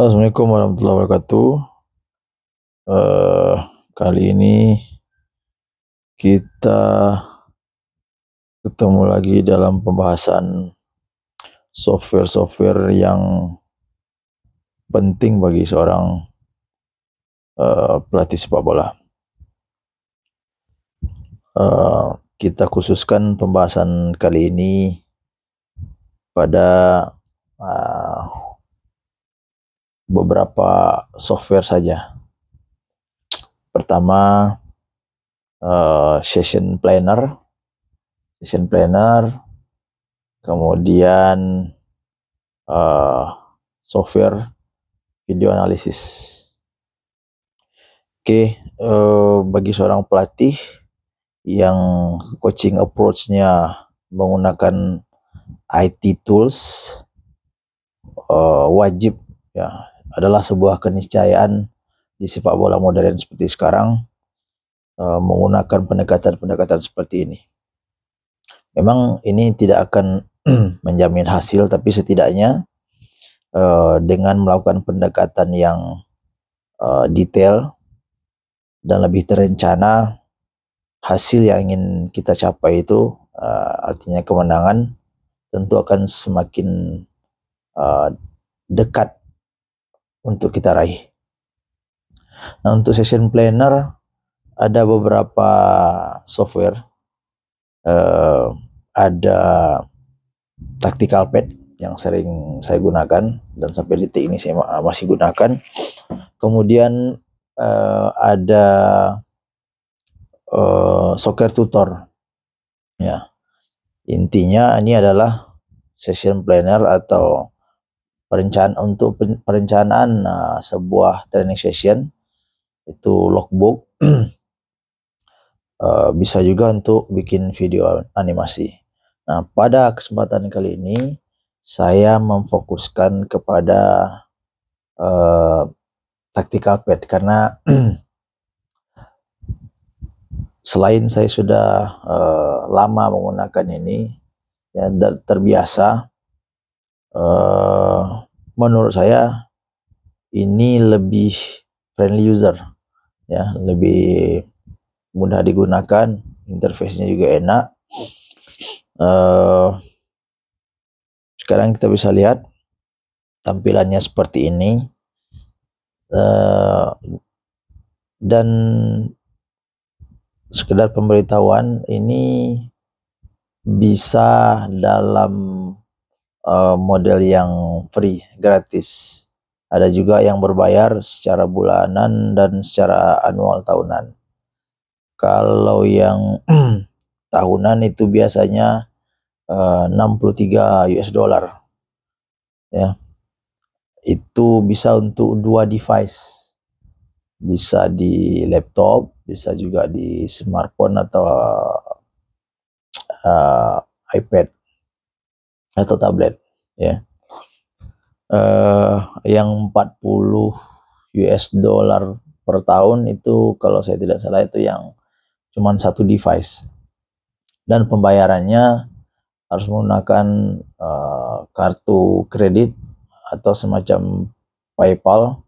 Assalamualaikum warahmatullahi wabarakatuh. Kali ini kita ketemu lagi dalam pembahasan software-software yang penting bagi seorang pelatih sepak bola. Kita khususkan pembahasan kali ini pada beberapa software saja. Pertama, session planner, kemudian software video analisis. Bagi seorang pelatih yang coaching approach-nya menggunakan IT tools, wajib ya, adalah sebuah keniscayaan di sepak bola modern seperti sekarang menggunakan pendekatan-pendekatan seperti ini. Memang ini tidak akan menjamin hasil, tapi setidaknya dengan melakukan pendekatan yang detail dan lebih terencana, hasil yang ingin kita capai itu artinya kemenangan tentu akan semakin dekat untuk kita raih. Nah, untuk session planner ada beberapa software, ada tactical pad yang sering saya gunakan dan sampai detik ini saya masih gunakan. Kemudian ada soccer tutor. Ya, intinya ini adalah session planner atau perencanaan sebuah training session, itu logbook. Bisa juga untuk bikin video animasi. Nah, pada kesempatan kali ini saya memfokuskan kepada tactical pad karena selain saya sudah lama menggunakan ini ya, terbiasa, menurut saya ini lebih friendly user ya, lebih mudah digunakan, interface-nya juga enak. Sekarang kita bisa lihat tampilannya seperti ini, dan sekedar pemberitahuan, ini bisa dalam model yang free, gratis. Ada juga yang berbayar secara bulanan dan secara annual, tahunan. Kalau yang tahunan itu biasanya 63 US dollar ya. Itu bisa untuk 2 device, bisa di laptop, bisa juga di smartphone atau iPad atau tablet ya. Yang 40 US dollar per tahun itu kalau saya tidak salah itu yang cuman satu device, dan pembayarannya harus menggunakan kartu kredit atau semacam PayPal,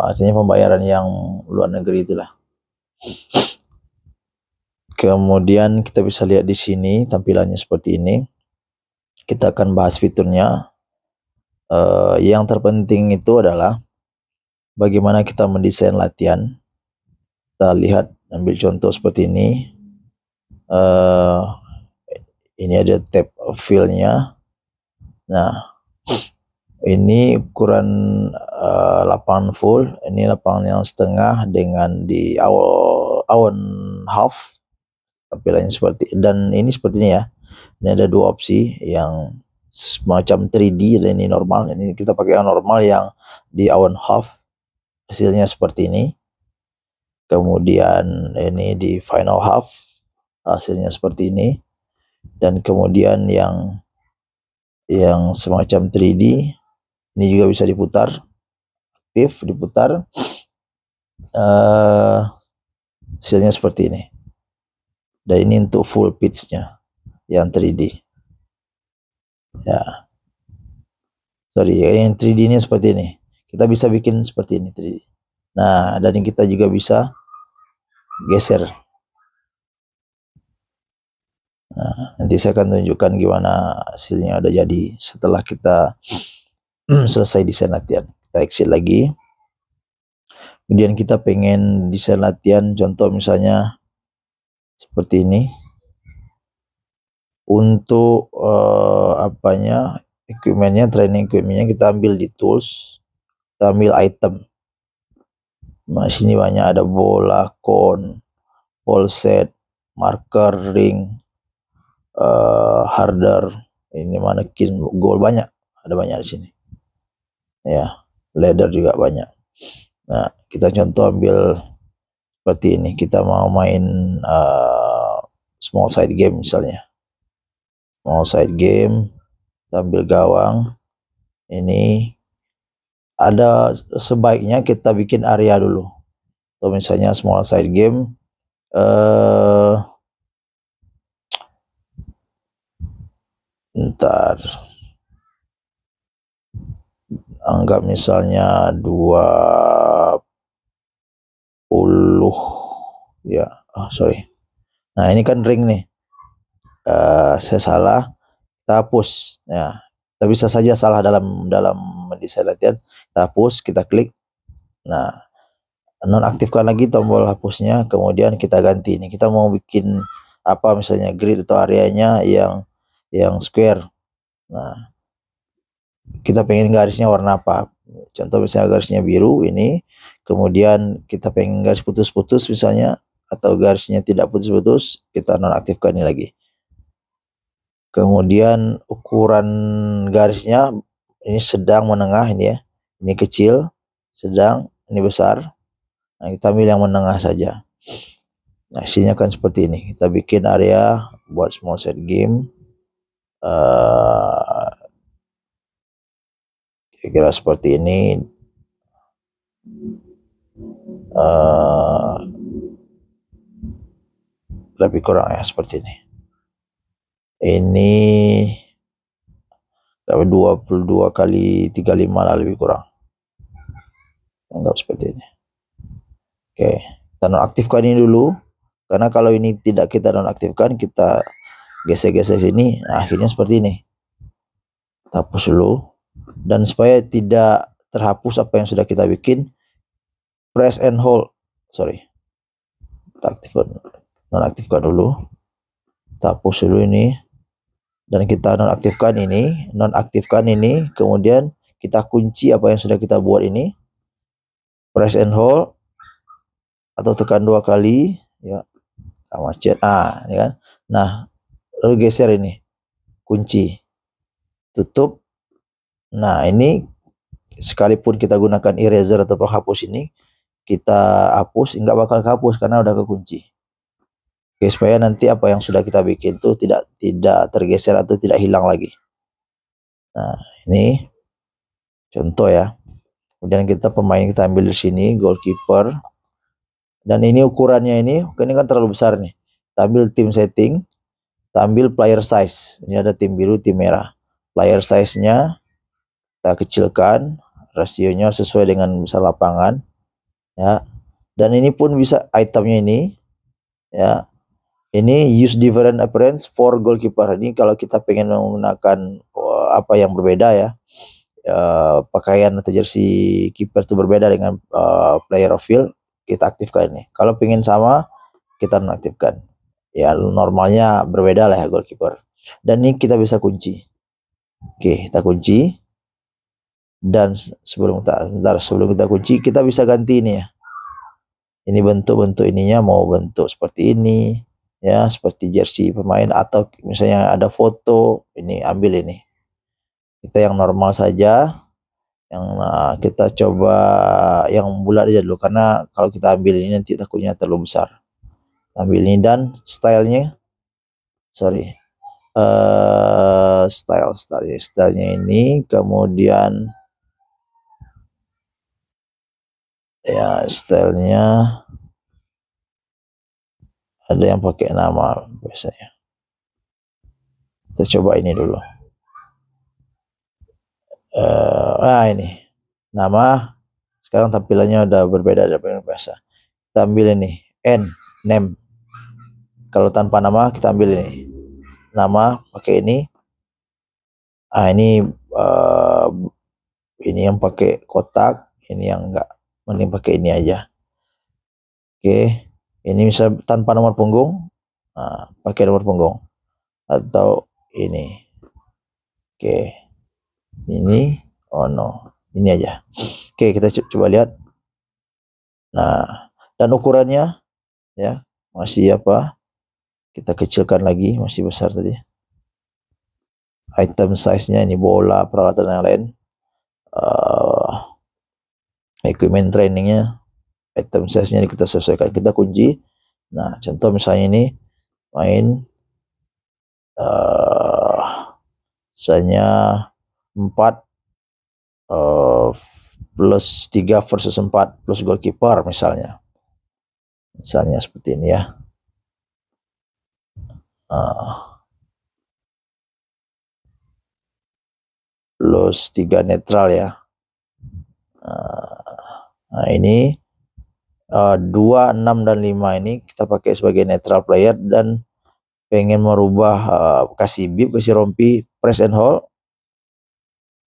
artinya pembayaran yang luar negeri itulah. Kemudian kita bisa lihat di sini tampilannya seperti ini. Kita akan bahas fiturnya. Yang terpenting itu adalah bagaimana kita mendesain latihan. Kita lihat, ambil contoh seperti ini. Ini ada tab fill-nya. Nah, ini ukuran lapangan full, ini lapangan yang setengah dengan di awan half, tampilannya seperti, dan ini sepertinya ya. Ini ada dua opsi, yang semacam 3D dan ini normal. Ini kita pakai yang normal, yang di awan half, hasilnya seperti ini. Kemudian ini di final half, hasilnya seperti ini. Dan kemudian yang semacam 3D, ini juga bisa diputar, aktif diputar, hasilnya seperti ini. Dan ini untuk full pitch-nya yang 3D ya. sorry, yang 3D ini seperti ini. Kita bisa bikin seperti ini 3D. Nah, dan kita juga bisa geser. Nah, nanti saya akan tunjukkan gimana hasilnya udah jadi setelah kita selesai desain latihan. Kita exit lagi. Kemudian kita pengen desain latihan, contoh misalnya seperti ini. Untuk equipmentnya, training equipmentnya kita ambil di tools, kita ambil item. Nah, sini banyak, ada bola, cone, ball set, marker, ring, harder, ini manekin, goal, banyak, ada banyak di sini. Ya, ladder juga banyak. Nah, kita contoh ambil seperti ini. Kita mau main small side game misalnya. Small side game, kita ambil gawang. Ini ada sebaiknya kita bikin area dulu. Atau misalnya small side game, ntar anggap misalnya 20 ya, sorry. Nah, ini kan ring nih, saya salah, kita hapus. Ya, kita bisa saja salah dalam mendesain latihan. Kita hapus, kita klik. Nah, nonaktifkan lagi tombol hapusnya, kemudian kita ganti. Ini kita mau bikin apa, misalnya grid atau areanya yang square. Nah, kita pengen garisnya warna apa, contoh misalnya garisnya biru ini, kemudian kita pengen garis putus-putus misalnya, atau garisnya tidak putus-putus, kita nonaktifkan ini lagi. Kemudian ukuran garisnya ini sedang, menengah, ini ya, ini kecil, sedang, ini besar. Nah, kita ambil yang menengah saja. Nah, isinya kan seperti ini. Kita bikin area buat small set game, kira-kira seperti ini. Lebih kurang ya seperti ini. Ini 22 kali 35 lah, lebih kurang. Anggap seperti ini. Oke, kita nonaktifkan ini dulu, karena kalau ini tidak kita nonaktifkan, kita gesek-gesek ini, nah, akhirnya seperti ini. Kita hapus dulu, dan supaya tidak terhapus apa yang sudah kita bikin, press and hold, sorry, kita aktifkan, nonaktifkan dulu, kita hapus dulu ini, dan kita nonaktifkan ini, kemudian kita kunci apa yang sudah kita buat ini, press and hold atau tekan 2 kali ya, macet, ini kan. Nah, lalu geser ini, kunci, tutup. Nah, ini sekalipun kita gunakan eraser atau penghapus ini, kita hapus nggak bakal kehapus karena udah kekunci. Oke, supaya nanti apa yang sudah kita bikin tuh tidak tergeser atau tidak hilang lagi. Nah, ini contoh ya. Kemudian kita pemain kita ambil di sini, goalkeeper. Dan ini ukurannya ini kan terlalu besar nih. Kita ambil tim setting, kita ambil player size. Ini ada tim biru, tim merah. Player size-nya kita kecilkan, rasionya sesuai dengan besar lapangan. Ya. Dan ini pun bisa itemnya ini, ya. Ini use different appearance for goalkeeper. Ini kalau kita pengen menggunakan apa yang berbeda ya. Pakaian atau jersey kiper itu berbeda dengan player of field, kita aktifkan ini. Kalau pengen sama, kita nonaktifkan. Ya, normalnya berbeda lah ya goalkeeper. Dan ini kita bisa kunci. Oke, kita kunci. Dan sebelum kita kunci, kita bisa ganti ini ya. Ini bentuk ininya, mau bentuk seperti ini ya, seperti jersey pemain, atau misalnya ada foto, ini ambil ini. Kita yang normal saja. Yang kita coba yang bulat aja dulu, karena kalau kita ambil ini nanti takutnya terlalu besar. Ambil ini, dan stylenya stylenya ini, kemudian ya stylenya ada yang pakai nama biasanya. Kita coba ini dulu. ini nama. Sekarang tampilannya udah berbeda dari biasa. Kita ambil ini name. Kalau tanpa nama kita ambil ini nama, pakai ini. Ini yang pakai kotak, ini yang enggak, mending pakai ini aja. Oke, ini bisa tanpa nomor punggung, pakai nomor punggung atau ini. Oke, ini ini aja. Oke, kita coba lihat. Nah, dan ukurannya ya masih apa? Kita kecilkan lagi, masih besar tadi. Item size-nya ini bola, peralatan yang lain. Equipment trainingnya, item size-nya kita sesuaikan, kita kunci. Nah, contoh misalnya ini main misalnya 4 plus 3 versus 4 plus goalkeeper misalnya seperti ini ya. Plus 3 netral ya. Nah ini 2, 6 dan 5 ini kita pakai sebagai netral player, dan pengen merubah kasih bib, kasih rompi, press and hold,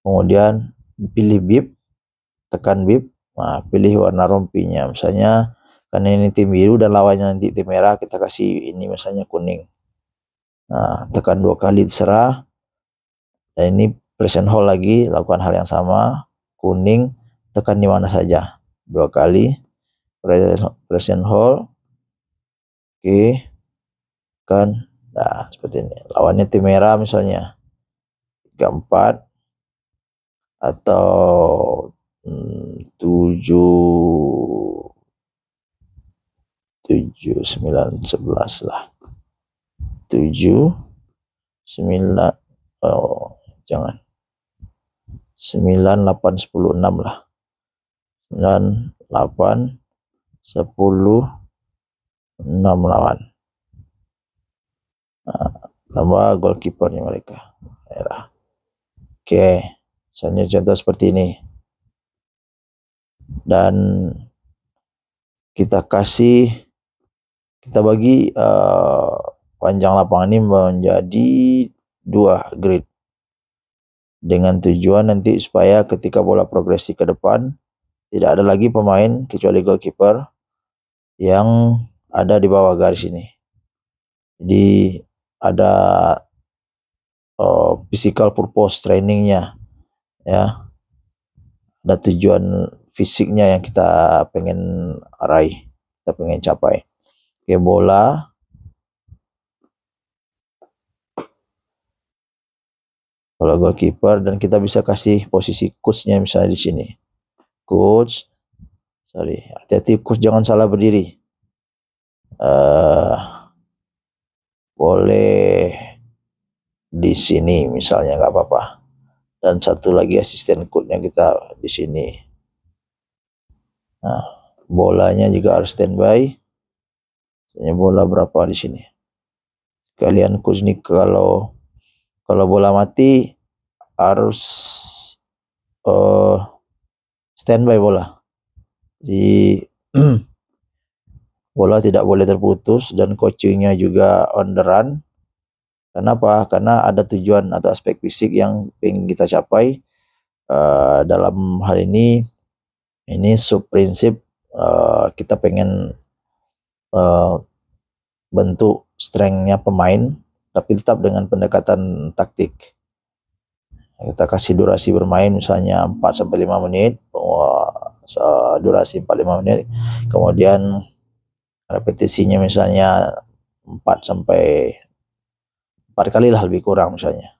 kemudian pilih bib, tekan bib, nah pilih warna rompinya, misalnya karena ini tim biru dan lawannya nanti tim merah, kita kasih ini misalnya kuning. Nah, tekan 2 kali terserah. Dan ini press and hold lagi, lakukan hal yang sama, kuning, tekan di mana saja 2 kali, press and hold. Oke, kan. Nah, seperti ini. Lawannya tim merah misalnya 34 atau 7 9 11 lah. 7 9 jangan 9 8 10 6 lah. 9 8 10 6 lawan. Nah, tambah goalkeepernya mereka merah. Oke, misalnya contoh seperti ini. Dan kita bagi panjang lapangan ini menjadi 2 grid, dengan tujuan nanti supaya ketika bola progresi ke depan tidak ada lagi pemain kecuali goalkeeper yang ada di bawah garis ini. Jadi ada physical purpose trainingnya ya, ada tujuan fisiknya yang kita pengen raih, kita pengen capai. Oke, bola kalau goalkeeper, dan kita bisa kasih posisi coachnya misalnya di sini. Coach, hati-hati coach, jangan salah berdiri. Boleh di sini misalnya, nggak apa-apa. Dan satu lagi asisten coachnya kita di sini. Nah, bolanya juga harus standby. Misalnya bola berapa di sini. Kalian coach nih, kalau bola mati harus standby bola. Di bola tidak boleh terputus, dan coachingnya juga on the run. Kenapa? Karena ada tujuan atau aspek fisik yang ingin kita capai. Dalam hal ini sub prinsip kita pengen bentuk strength-nya pemain, tapi tetap dengan pendekatan taktik. Kita kasih durasi bermain misalnya 4-5 menit, durasi 4-5 menit, kemudian repetisinya misalnya 4 kali lah, lebih kurang misalnya.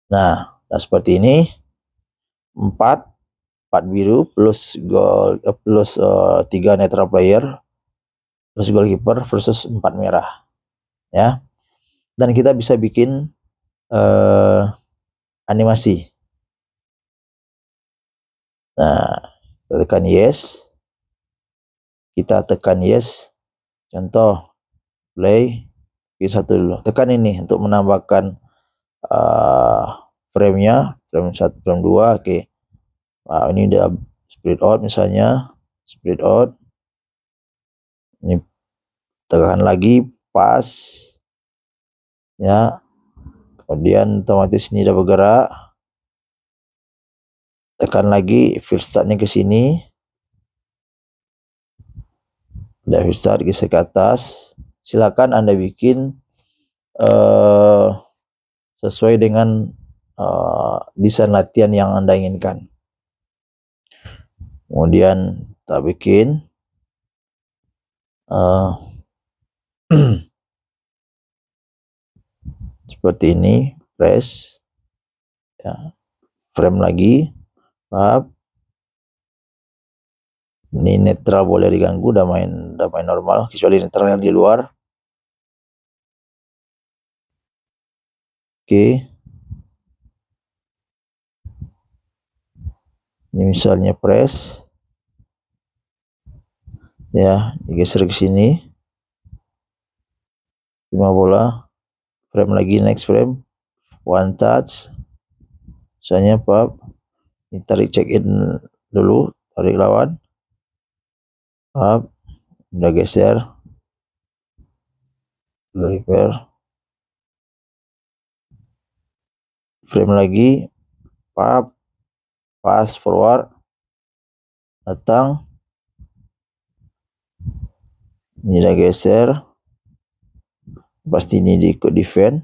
Nah, seperti ini 4 biru plus 3 netral player plus goalkeeper versus 4 merah ya. Dan kita bisa bikin animasi. Nah, tekan yes, kita tekan yes, contoh play, satu dulu, tekan ini untuk menambahkan frame-nya, frame 1, frame 2. Oke. Nah, ini udah spread out misalnya, spread out. Ini tekan lagi pas ya. Kemudian otomatis ini udah bergerak. Tekan lagi first startnya ke sini. Udah first start geser ke atas. Silakan Anda bikin sesuai dengan desain latihan yang Anda inginkan. Kemudian kita bikin seperti ini, press ya, frame lagi, ini netral boleh diganggu, udah main normal, kecuali netral yang di luar. Oke. Ini misalnya press ya, digeser ke sini, 5 bola, frame lagi, next frame, one touch, misalnya pap, ini tarik check in dulu, tarik lawan, pap, udah geser, repair, frame lagi, pap, pass forward, datang, ini udah geser, pasti ini diikut defend,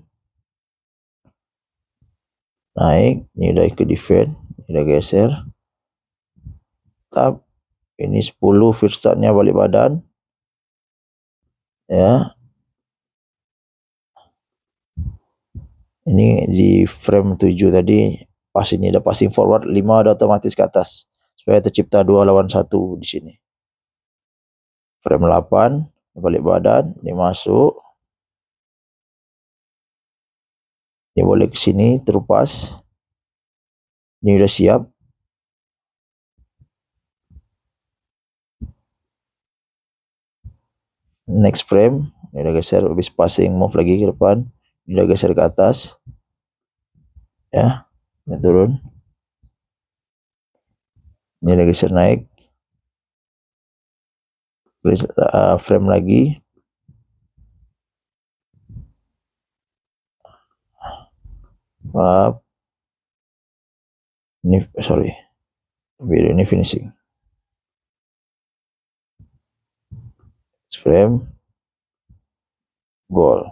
naik, ini udah ikut defend, ini udah geser, tap, ini 10 first startnya balik badan ya. Ini di frame 7 tadi pas ini ada passing forward, 5 ada otomatis ke atas supaya tercipta 2 lawan 1 di sini. Frame 8 balik badan, ini masuk, ini boleh ke sini terupas, ini udah siap. Next frame, ini udah geser, habis passing move lagi ke depan, ini udah geser ke atas ya, ini turun, ini udah geser naik, frame lagi, ini sorry, video ini finishing, frame, goal.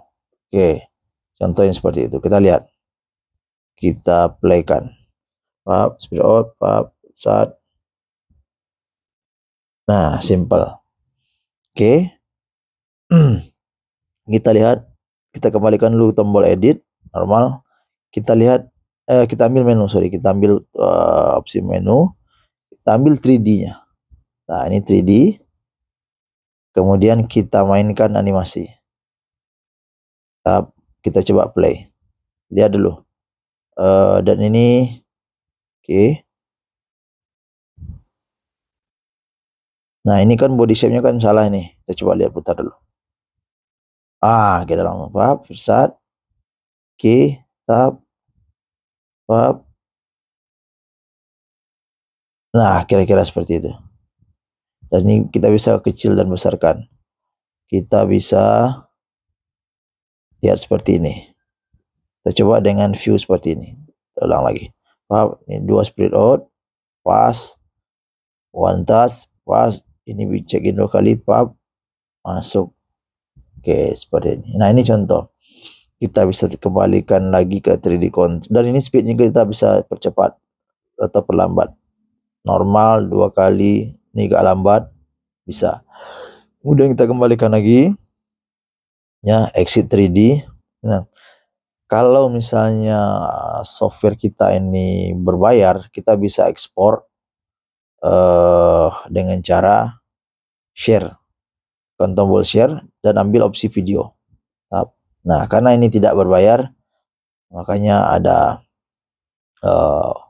Oke, contohnya seperti itu. Kita lihat, kita playkan, pap, speed out, pap, start. Nah, simple. Oke, kita lihat, kita kembalikan dulu tombol edit normal. Kita lihat, kita ambil menu, sorry, kita ambil opsi menu, kita ambil 3D-nya. Nah, ini 3D. Kemudian kita mainkan animasi. Kita coba play. Lihat dulu. Dan ini, oke. Nah, ini kan body shape-nya kan salah ini. Kita coba lihat, putar dulu. Kita langsung pap, start. Oke, tap, pap. Nah, kira-kira seperti itu. Dan ini kita bisa kecil dan besarkan. Kita bisa lihat seperti ini. Kita coba dengan view seperti ini. Kita ulang lagi. Pap, ini 2 spread out, pass, one touch, pass. Ini check in 2 kali, pap, masuk. Oke, seperti ini. Nah, ini contoh. Kita bisa kembalikan lagi ke 3D control. Dan ini speednya kita bisa percepat atau perlambat. Normal 2 kali, ini agak lambat, bisa. Kemudian kita kembalikan lagi. Ya, exit 3D. Nah, kalau misalnya software kita ini berbayar, kita bisa ekspor dengan cara share, tekan tombol share dan ambil opsi video. Nah, karena ini tidak berbayar, makanya ada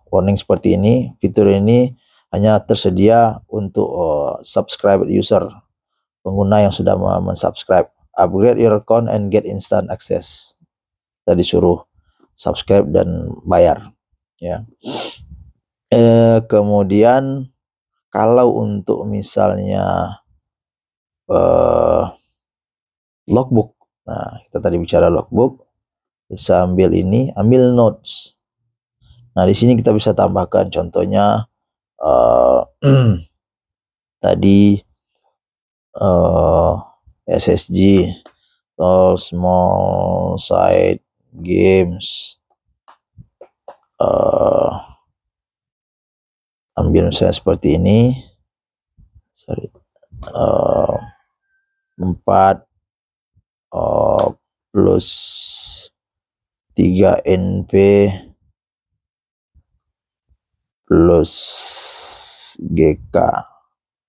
warning seperti ini. Fitur ini hanya tersedia untuk subscribe user, pengguna yang sudah mensubscribe. Upgrade your account and get instant access. Kita disuruh subscribe dan bayar. ya. Kemudian kalau untuk misalnya logbook, nah kita tadi bicara logbook, bisa ambil ini, ambil notes. Nah di sini kita bisa tambahkan contohnya tadi SSG, small side games, ambil misalnya seperti ini, 4 plus 3 NP plus GK,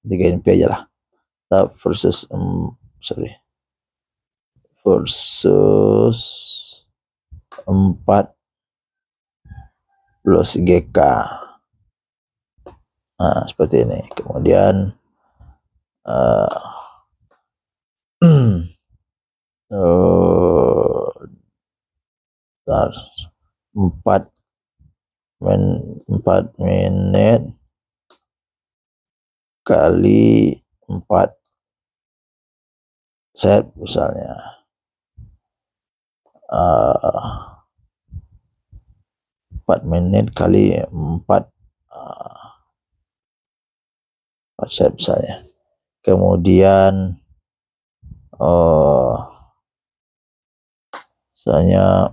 3 NP aja lah, versus versus 4 plus GK. Nah seperti ini. Kemudian 4 menit kali 4 set misalnya, 4 menit kali 4 set misalnya. Kemudian misalnya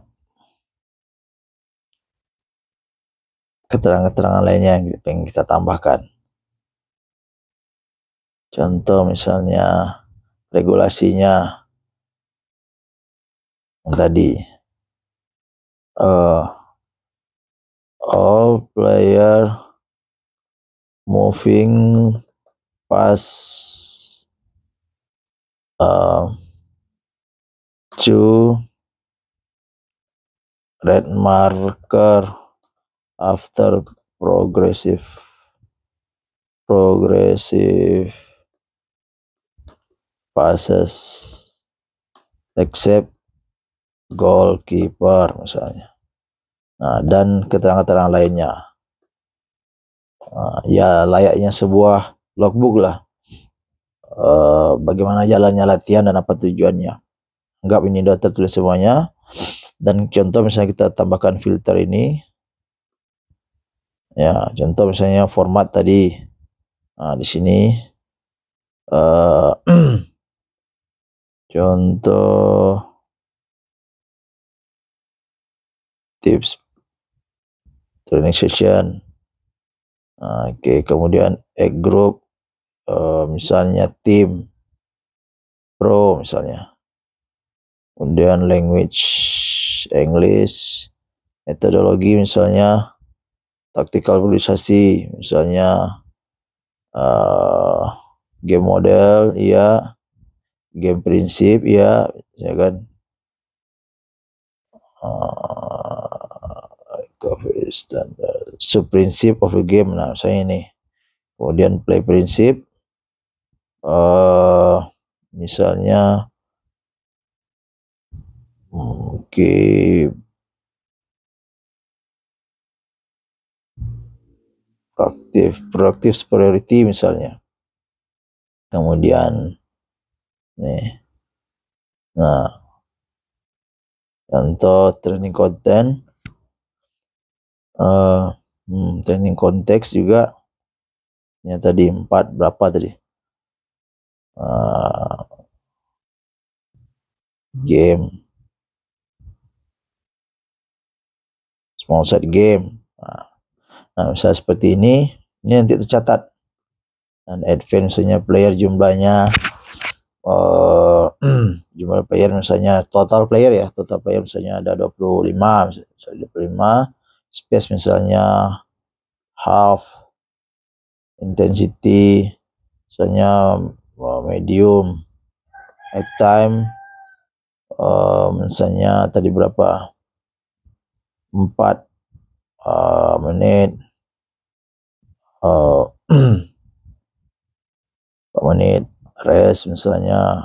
keterangan-keterangan lainnya yang kita tambahkan. Contoh misalnya regulasinya yang tadi, all player moving past to red marker after progressive passes except goalkeeper misalnya. Nah, dan keterangan-keterangan lainnya. Ya layaknya sebuah logbook lah. Bagaimana jalannya latihan dan apa tujuannya. Anggap ini sudah tertulis semuanya. Dan contoh misalnya kita tambahkan filter ini. Ya, contoh misalnya format tadi. Nah, di sini contoh tips training session. Oke, kemudian egg group, misalnya tim pro misalnya. Kemudian language English, metodologi misalnya tactical mobilisasi, misalnya game model ya, game prinsip ya kan. Sub prinsip of the game, nah misalnya ini. Kemudian play prinsip, misalnya proactive superiority misalnya. Kemudian nih, nah contoh training content, training konteks juga. Ini tadi 4 berapa tadi? Game, small set game. Nah, misalnya seperti ini nanti tercatat. Dan advance-nya player jumlahnya, jumlah player misalnya total player misalnya ada 25, misalnya 25, space misalnya half, intensity misalnya medium, egg time misalnya tadi berapa, 4 menit, 4 menit rest misalnya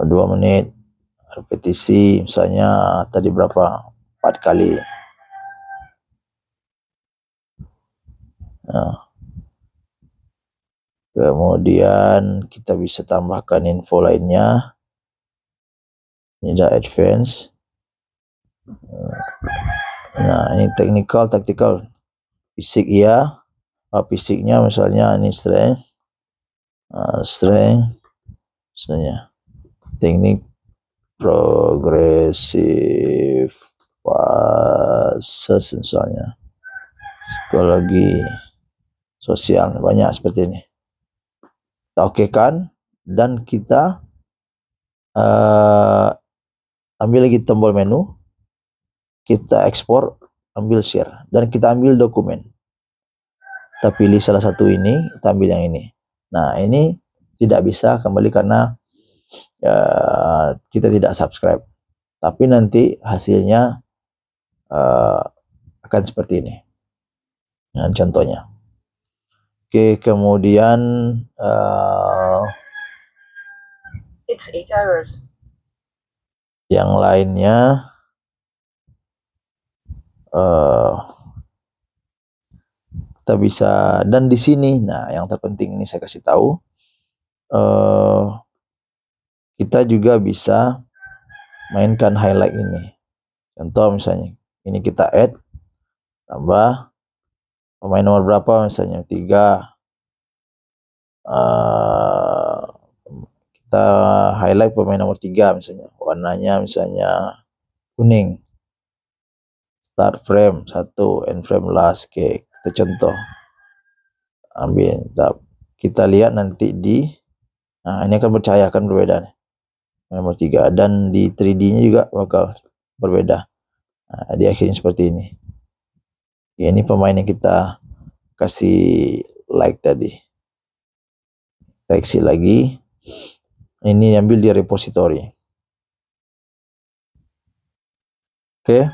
2 menit, repetisi misalnya tadi berapa, 4 kali. Nah, kemudian kita bisa tambahkan info lainnya. Ini ada advance. Nah, ini technical, tactical. Fisik ya. Fisiknya misalnya ini strength. Strength. Misalnya teknik progressive passes misalnya. Psikologi sosial, banyak seperti ini. Kita okekan dan kita ambil lagi tombol menu, kita ekspor, ambil share, dan kita ambil dokumen. Kita pilih salah satu ini, kita ambil yang ini. Nah, ini tidak bisa kembali karena kita tidak subscribe. Tapi nanti hasilnya akan seperti ini. Nah, contohnya. Oke, kemudian It's 8 hours. Yang lainnya kita bisa, dan di sini, nah yang terpenting ini saya kasih tahu, kita juga bisa mainkan highlight ini. Contoh misalnya, ini kita add, tambah pemain nomor berapa misalnya 3. Kita highlight pemain nomor 3 misalnya, warnanya misalnya kuning. Start frame 1, end frame last. Oke, kita contoh. Ambil, kita lihat nanti di, nah ini akan bercahaya, akan berbeda nih. Nomor 3, dan di 3D-nya juga bakal berbeda. Nah, di akhirnya seperti ini. Ya, ini pemain yang kita kasih like tadi. Seleksi lagi. Ini ambil di repository. Oke.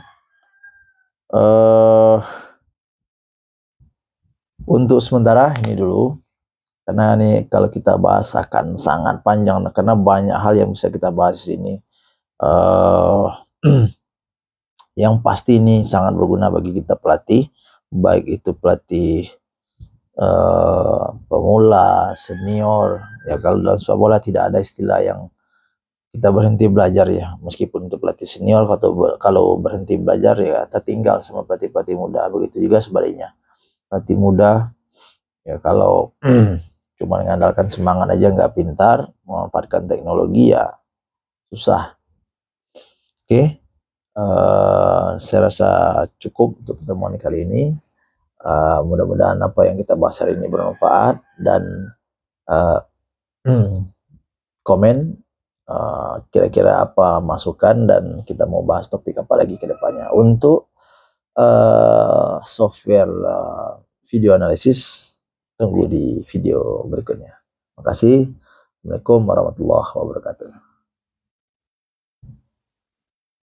Untuk sementara ini dulu. Karena ini kalau kita bahas akan sangat panjang, karena banyak hal yang bisa kita bahas di sini. Yang pasti ini sangat berguna bagi kita pelatih, baik itu pelatih pemula, senior. Ya, kalau dalam sepak bola tidak ada istilah yang kita berhenti belajar ya, meskipun untuk pelatih senior, kalau berhenti belajar ya tertinggal sama pelatih-pelatih muda. Begitu juga sebaliknya, pelatih muda ya kalau cuma mengandalkan semangat aja nggak pintar memanfaatkan teknologi ya susah. Oke. Saya rasa cukup untuk pertemuan kali ini. Mudah-mudahan apa yang kita bahas hari ini bermanfaat, dan komen kira-kira apa masukan dan kita mau bahas topik apa lagi ke depannya. Untuk software video analisis, tunggu di video berikutnya. Terima kasih. Assalamualaikum warahmatullahi wabarakatuh.